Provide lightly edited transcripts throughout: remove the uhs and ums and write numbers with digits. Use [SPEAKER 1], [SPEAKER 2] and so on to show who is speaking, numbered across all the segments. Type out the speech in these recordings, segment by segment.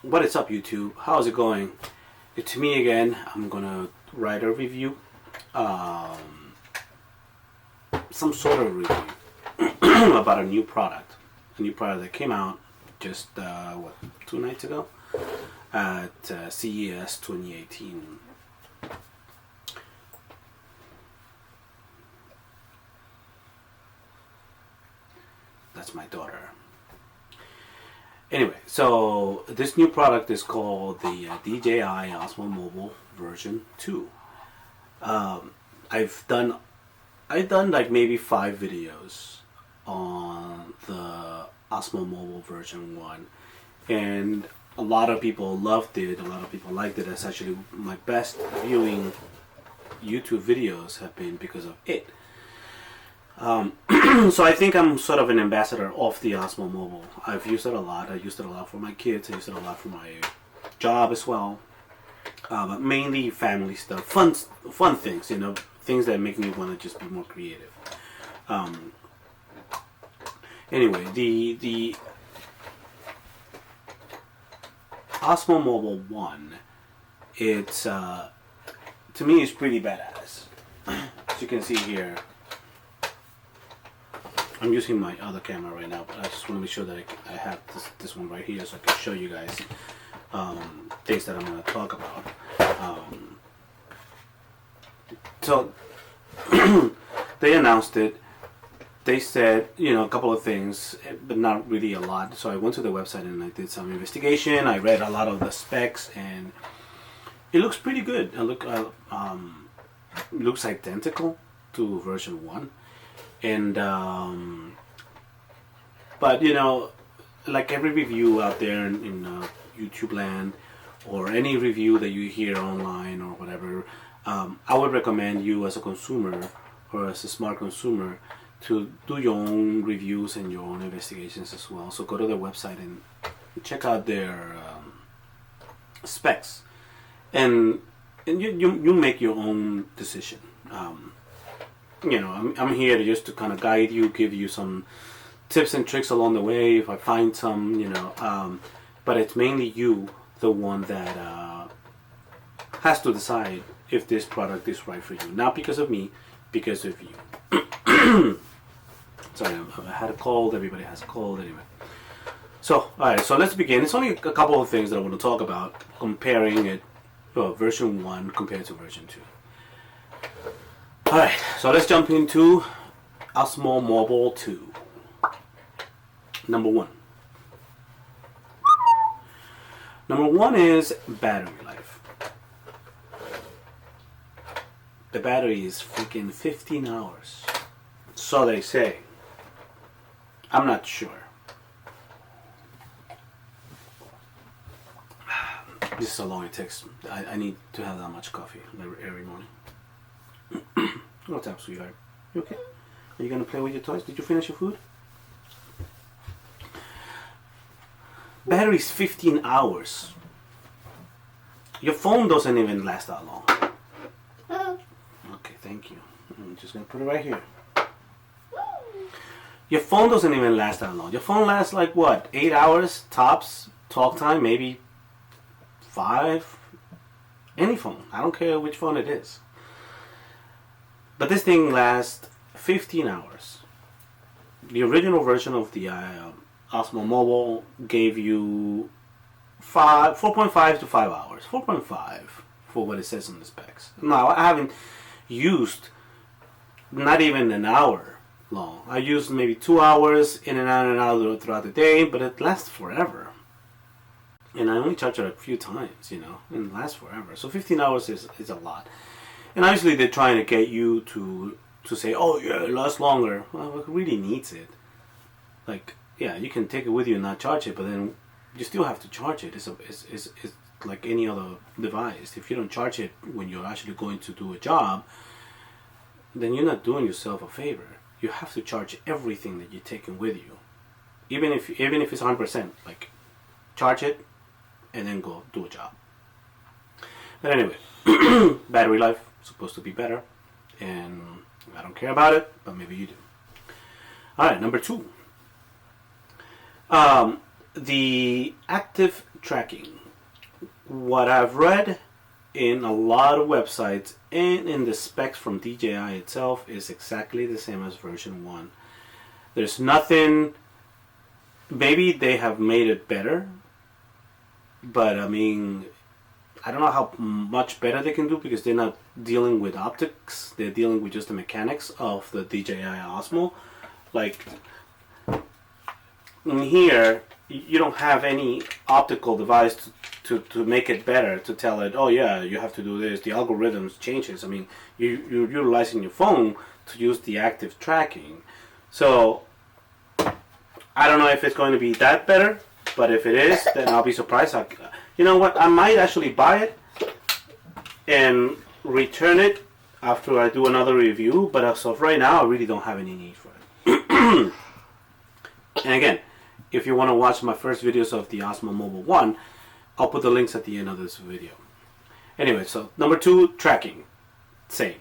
[SPEAKER 1] What is up, YouTube? How's it going? It's me again. I'm gonna write a review, some sort of review about a new product that came out just 2 nights ago at CES 2018. That's my daughter. Anyway, so this new product is called the DJI OSMO Mobile version 2. I've done like maybe 5 videos on the OSMO Mobile version 1, and a lot of people loved it. A lot of people liked it. It's actually my best viewing YouTube videos have been because of it. So I think I'm sort of an ambassador of the OSMO Mobile. I've used it a lot. I used it a lot for my kids. I used it a lot for my job as well. But mainly family stuff, fun things, things that make me want to just be more creative. Anyway, the OSMO Mobile 1, it's to me it's pretty badass. As you can see here, I'm using my other camera right now, but I just want to make sure that I have this one right here so I can show you guys things that I'm going to talk about. So they announced it. They said, a couple of things, but not really a lot. So I went to the website and I did some investigation. I read a lot of the specs, and it looks pretty good. It looks identical to version 1. And but like every review out there in YouTube land, or any review that you hear online or whatever, I would recommend you as a consumer or as a smart consumer to do your own reviews and your own investigations as well. So go to their website and check out their specs, and you make your own decision. I'm here to just to kind of guide you, give you some tips and tricks along the way if I find some, but it's mainly you, the one that has to decide if this product is right for you. Not because of me, because of you. Sorry, I had a cold. Everybody has a cold anyway. So, alright, so let's begin. It's only a couple of things that I want to talk about, comparing it, version 1 compared to version 2. Alright, so let's jump into OSMO Mobile 2. Number 1. Number 1 is battery life. The battery is freaking 15 hours. So they say. I'm not sure. This is how long it takes. I need to have that much coffee every morning. What's up, sweetheart? You okay? Are you gonna play with your toys? Did you finish your food? Battery's 15 hours. Your phone doesn't even last that long. Okay, thank you. I'm just gonna put it right here. Your phone doesn't even last that long. Your phone lasts like what? 8 hours tops talk time, maybe 5. Any phone. I don't care which phone it is. But this thing lasts 15 hours. The original version of the OSMO Mobile gave you 4.5 to 5 hours. 4.5 for what it says in the specs. Now, I haven't used not even an hour long. I used maybe 2 hours in and out throughout the day, but it lasts forever. And I only charge it a few times, and it lasts forever. So 15 hours is a lot. And obviously they're trying to get you to say, oh yeah, it lasts longer. Well, it really needs it. Like, yeah, you can take it with you and not charge it, but then you still have to charge it. It's like any other device. If you don't charge it when you're actually going to do a job, then you're not doing yourself a favor. You have to charge everything that you're taking with you, even if it's 100%. Like, charge it and then go do a job. But anyway, battery life supposed to be better, and I don't care about it, but maybe you do. Alright, number 2. The active tracking. What I've read in a lot of websites and in the specs from DJI itself is exactly the same as version 1. There's nothing, maybe they have made it better, but I mean, I don't know how much better they can do because they're not dealing with optics, they're dealing with just the mechanics of the DJI Osmo. Like, in here, you don't have any optical device to make it better, to tell it, oh yeah, you have to do this. The algorithms changes. I mean, you're utilizing your phone to use the active tracking. So, I don't know if it's going to be that better, but if it is, then I'll be surprised. You know what, I might actually buy it and return it after I do another review, but as of right now, I really don't have any need for it. And again, if you want to watch my first videos of the Osmo Mobile 1, I'll put the links at the end of this video. Anyway, so number 2, tracking. Same.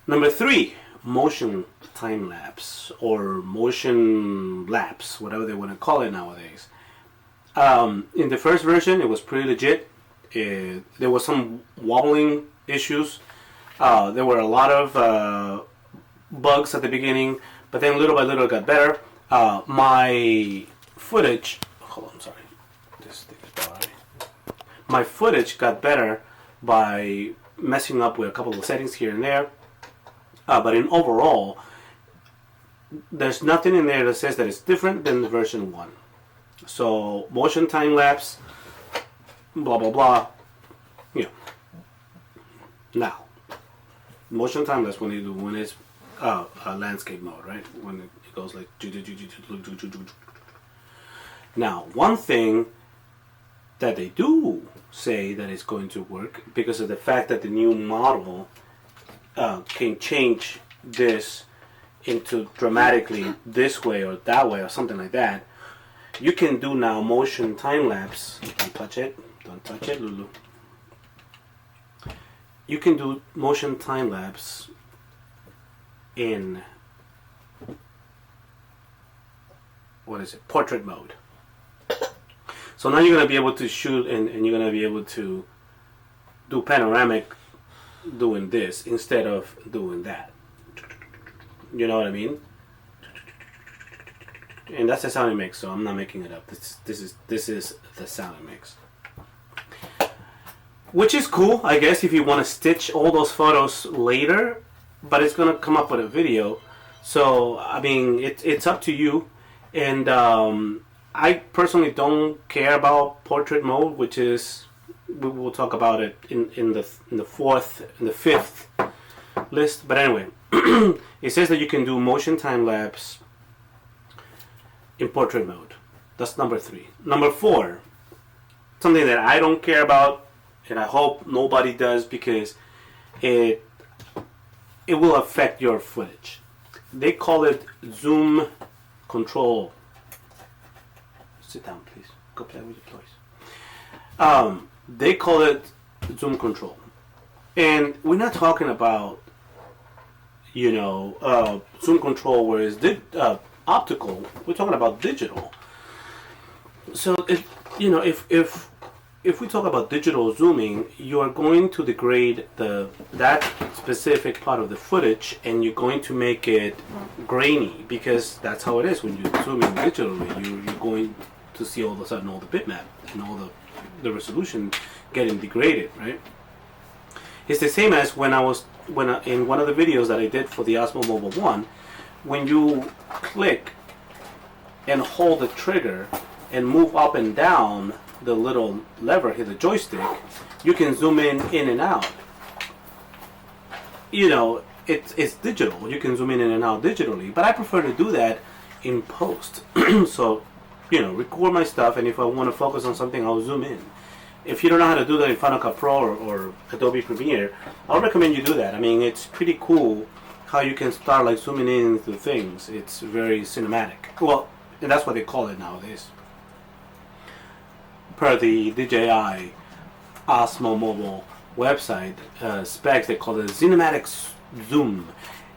[SPEAKER 1] Number 3, motion time lapse or motion lapse, whatever they want to call it nowadays. In the first version, it was pretty legit. There was some wobbling issues. There were a lot of bugs at the beginning, but then little by little it got better. My footage, hold on, sorry, this thing is bothering me. My footage got better by messing up with a couple of settings here and there. But in overall, there's nothing in there that says that it's different than the version 1. So motion time lapse, blah blah blah. You know. Now, motion time lapse when it's landscape mode, right? When it goes like. Now, one thing that they do say that it's going to work because of the fact that the new model can change this into dramatically this way or that way or something like that. You can do now motion time lapse. Don't touch it. Don't touch it, Lulu. You can do motion time lapse in, what is it? Portrait mode. So now you're going to be able to shoot and you're going to be able to do panoramic doing this instead of doing that. You know what I mean? And that's the sound it makes, so I'm not making it up. This is the sound it makes. Which is cool, I guess, if you want to stitch all those photos later, but it's going to come up with a video. So, I mean, it's up to you. And I personally don't care about portrait mode, which is, we will talk about it in the fifth list. But anyway, it says that you can do motion time lapse in portrait mode. That's number 3. Number 4, something that I don't care about, and I hope nobody does because it will affect your footage. They call it zoom control. Sit down, please. Go play with your toys. They call it zoom control, and we're not talking about, you know, zoom control where it's optical. We're talking about digital. So you know, if we talk about digital zooming, you are going to degrade that specific part of the footage, and you're going to make it grainy, because that's how it is when you zoom in digitally. You're going to see all of a sudden all the bitmap and all the resolution getting degraded, right? It's the same as when in one of the videos that I did for the Osmo Mobile 1, when you click and hold the trigger and move up and down the little lever here, the joystick, you can zoom in and out. You know, it's digital. You can zoom in and out digitally, but I prefer to do that in post. So, you know, record my stuff, and if I want to focus on something, I'll zoom in. If you don't know how to do that in Final Cut Pro or Adobe Premiere, I'll recommend you do that. I mean, it's pretty cool how you can start like zooming in into things. It's very cinematic. Well, and that's what they call it nowadays. Per the DJI OSMO Mobile website specs, they call it cinematic zoom,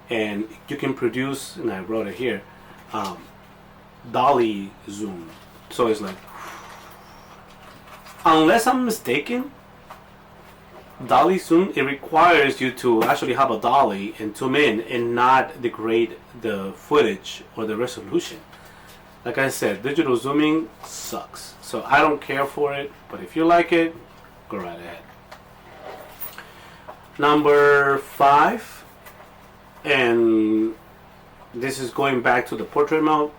[SPEAKER 1] and you can produce, and I wrote it here, dolly zoom. So it's like unless I'm mistaken, dolly zoom, it requires you to actually have a dolly and zoom in and not degrade the footage or the resolution. Like I said, digital zooming sucks. So I don't care for it, but if you like it, go right ahead. Number 5, and this is going back to the portrait mode.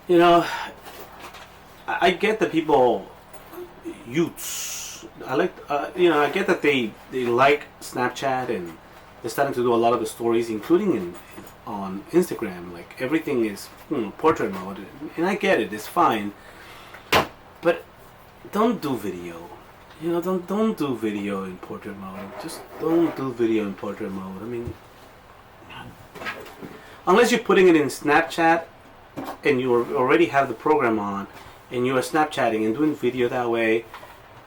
[SPEAKER 1] You know, I get that people I get that they like Snapchat, and they're starting to do a lot of the stories, including on Instagram. Like everything is portrait mode, and I get it. It's fine, but don't do video. You know, don't do video in portrait mode. Just don't do video in portrait mode. I mean, unless you're putting it in Snapchat and you already have the program on, and you are Snapchatting and doing video that way,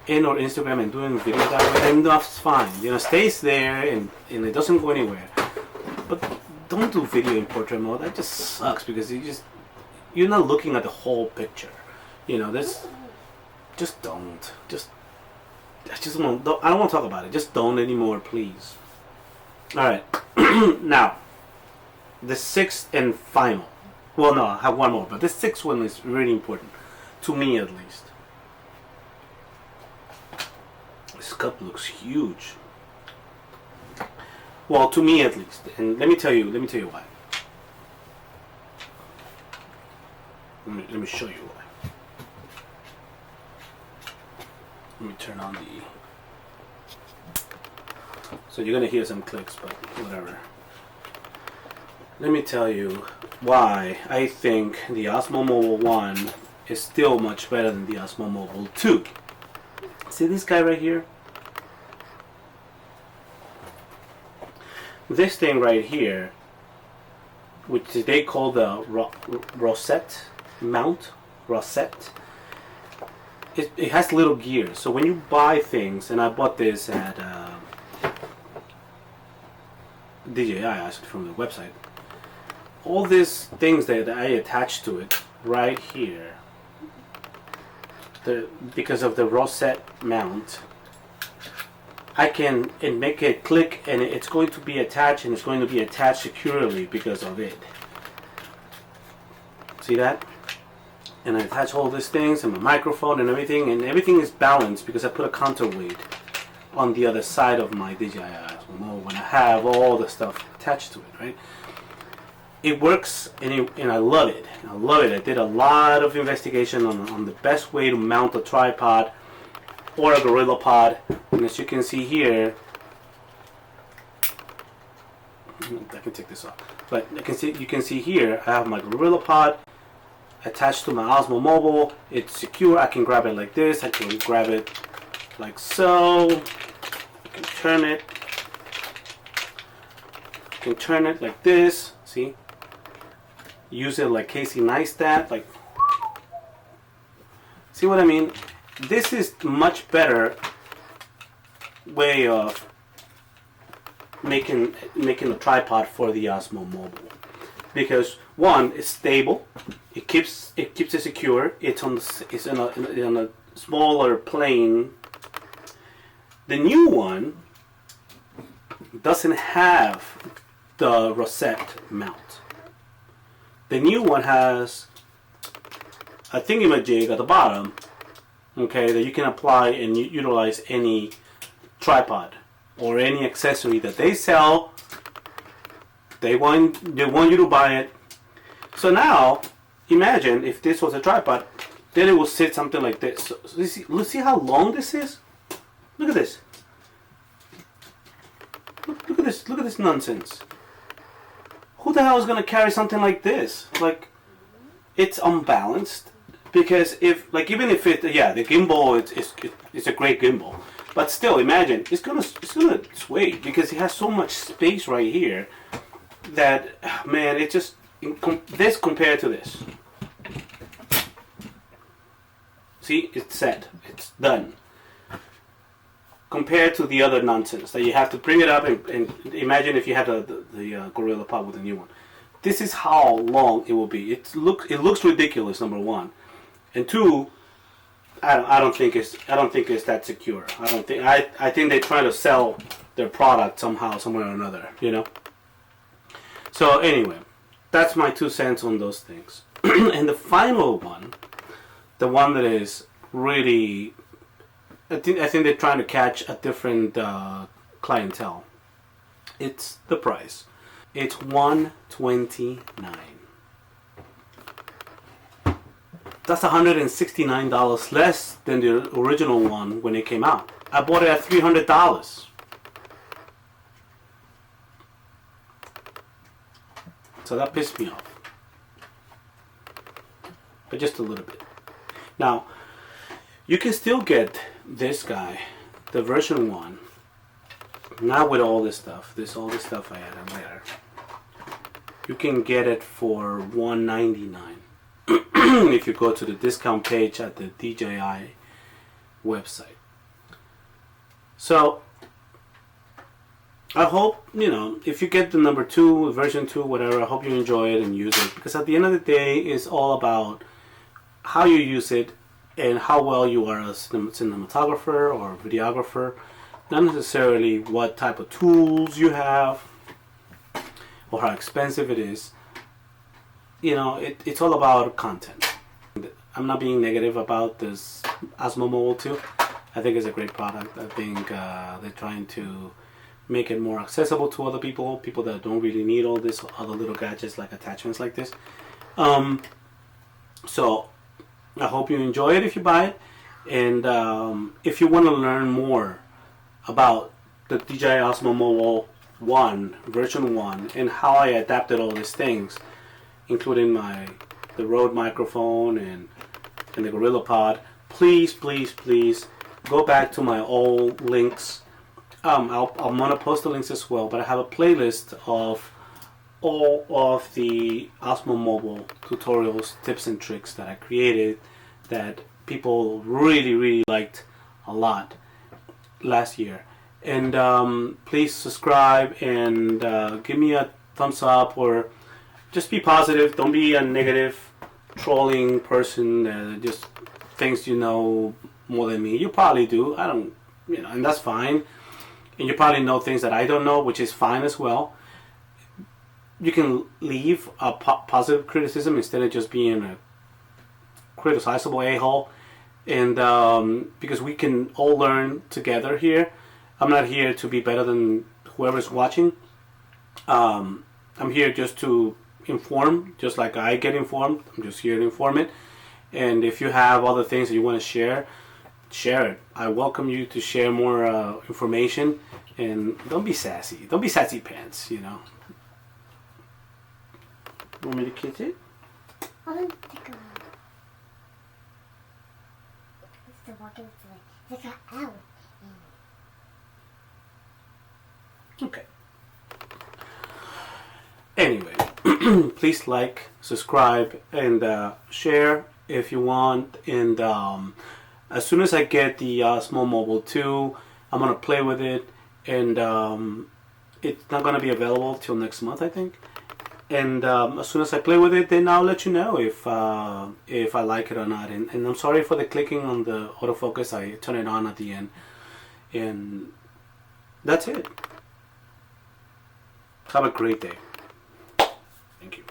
[SPEAKER 1] or Instagram and doing video that way, then that's fine. You know, stays there and it doesn't go anywhere. But don't do video in portrait mode. That just sucks because you're not looking at the whole picture. You know, just don't. I don't want to talk about it. Just don't anymore, please. All right. Now, the 6th and final. Well, no, I have one more, but the 6th one is really important to me, at least. This cup looks huge. Well, to me at least, and let me tell you why. Let me show you why. Let me turn on so you're gonna hear some clicks, but whatever. Let me tell you why I think the Osmo Mobile 1 is still much better than the Osmo Mobile 2. See this guy right here? This thing right here, which they call the rosette mount, it has little gears. So when you buy things, and I bought this at DJI, actually, from the website, all these things that I attach to it right here, because of the rosette mount, I can make it click, and it's going to be attached, and it's going to be attached securely because of it. See that? And I attach all these things and my microphone and everything is balanced because I put a counterweight on the other side of my DJI OSMO Mobile when I have all the stuff attached to it, right? It works, and I love it. I love it. I did a lot of investigation on the best way to mount a tripod or a Gorilla Pod, and as you can see here, I can take this off, but you can see here I have my Gorilla Pod attached to my Osmo Mobile. It's secure. I can grab it like this. I can grab it like so. I can turn it. I can turn it like this. See? Use it like Casey Neistat. Like, see what I mean? This is much better way of making a tripod for the Osmo Mobile, because one, it's stable. It keeps it secure. It's on a smaller plane. The new one doesn't have the rosette mount. The new one has a thingamajig at the bottom, okay, that you can apply and utilize any tripod or any accessory that they sell. They want you to buy it. So now, imagine if this was a tripod, then it will sit something like this. So let's see how long this is. Look at this. Look at this. Look at this nonsense. Who the hell is going to carry something like this? Like, it's unbalanced. Because even if the gimbal it's a great gimbal, but still, imagine it's gonna sway because it has so much space right here that, man, it just this compared to this. See, it's set, it's done. Compared to the other nonsense that you have to bring it up and imagine if you had the Gorilla Pod with a new one. This is how long it will be. It looks ridiculous, number one. And two, I don't think it's that secure. I think they're trying to sell their product somehow, somewhere or another, you know. So anyway, that's my 2 cents on those things. And the final one, the one that is really, I think they're trying to catch a different clientele. It's the price. It's $129. That's $169 less than the original one when it came out. I bought it at $300. So that pissed me off. But just a little bit. Now, you can still get this guy, the version 1, not with all this stuff. All this stuff I added later. You can get it for $199 if you go to the discount page at the DJI website. So I hope, you know, if you get the number 2, version 2, whatever, I hope you enjoy it and use it, because at the end of the day, it's all about how you use it and how well you are a cinematographer or videographer, not necessarily what type of tools you have or how expensive it is. You know, it's all about content. I'm not being negative about this OSMO Mobile 2. I think it's a great product. I think they're trying to make it more accessible to other people that don't really need all this other little gadgets like attachments like this. So I hope you enjoy it if you buy it. And if you want to learn more about the DJI OSMO Mobile 1, version 1, and how I adapted all these things, including the Rode microphone and the Gorilla Pod, please go back to my old links. I'm gonna post the links as well, but I have a playlist of all of the OSMO Mobile tutorials, tips and tricks that I created that people really liked a lot last year. And please subscribe and give me a thumbs up, or just be positive. Don't be a negative trolling person that just thinks you know more than me. You probably do. I don't, you know, and that's fine. And you probably know things that I don't know, which is fine as well. You can leave a positive criticism instead of just being a criticizable a-hole. And because we can all learn together here. I'm not here to be better than whoever's watching. I'm here just to inform, just like I get informed. I'm just here to inform it. And if you have other things that you want to share it. I welcome you to share more information. And don't be sassy. Don't be sassy pants, you know. Want me to kiss it?
[SPEAKER 2] I want to go. It's the walking through. It's out.
[SPEAKER 1] Okay. Anyway, please like, subscribe, and share if you want. And as soon as I get the OSMO Mobile 2, I'm going to play with it. And it's not going to be available till next month, I think. And as soon as I play with it, then I'll let you know if I like it or not. And I'm sorry for the clicking on the autofocus. I turn it on at the end. And that's it. Have a great day. Thank you.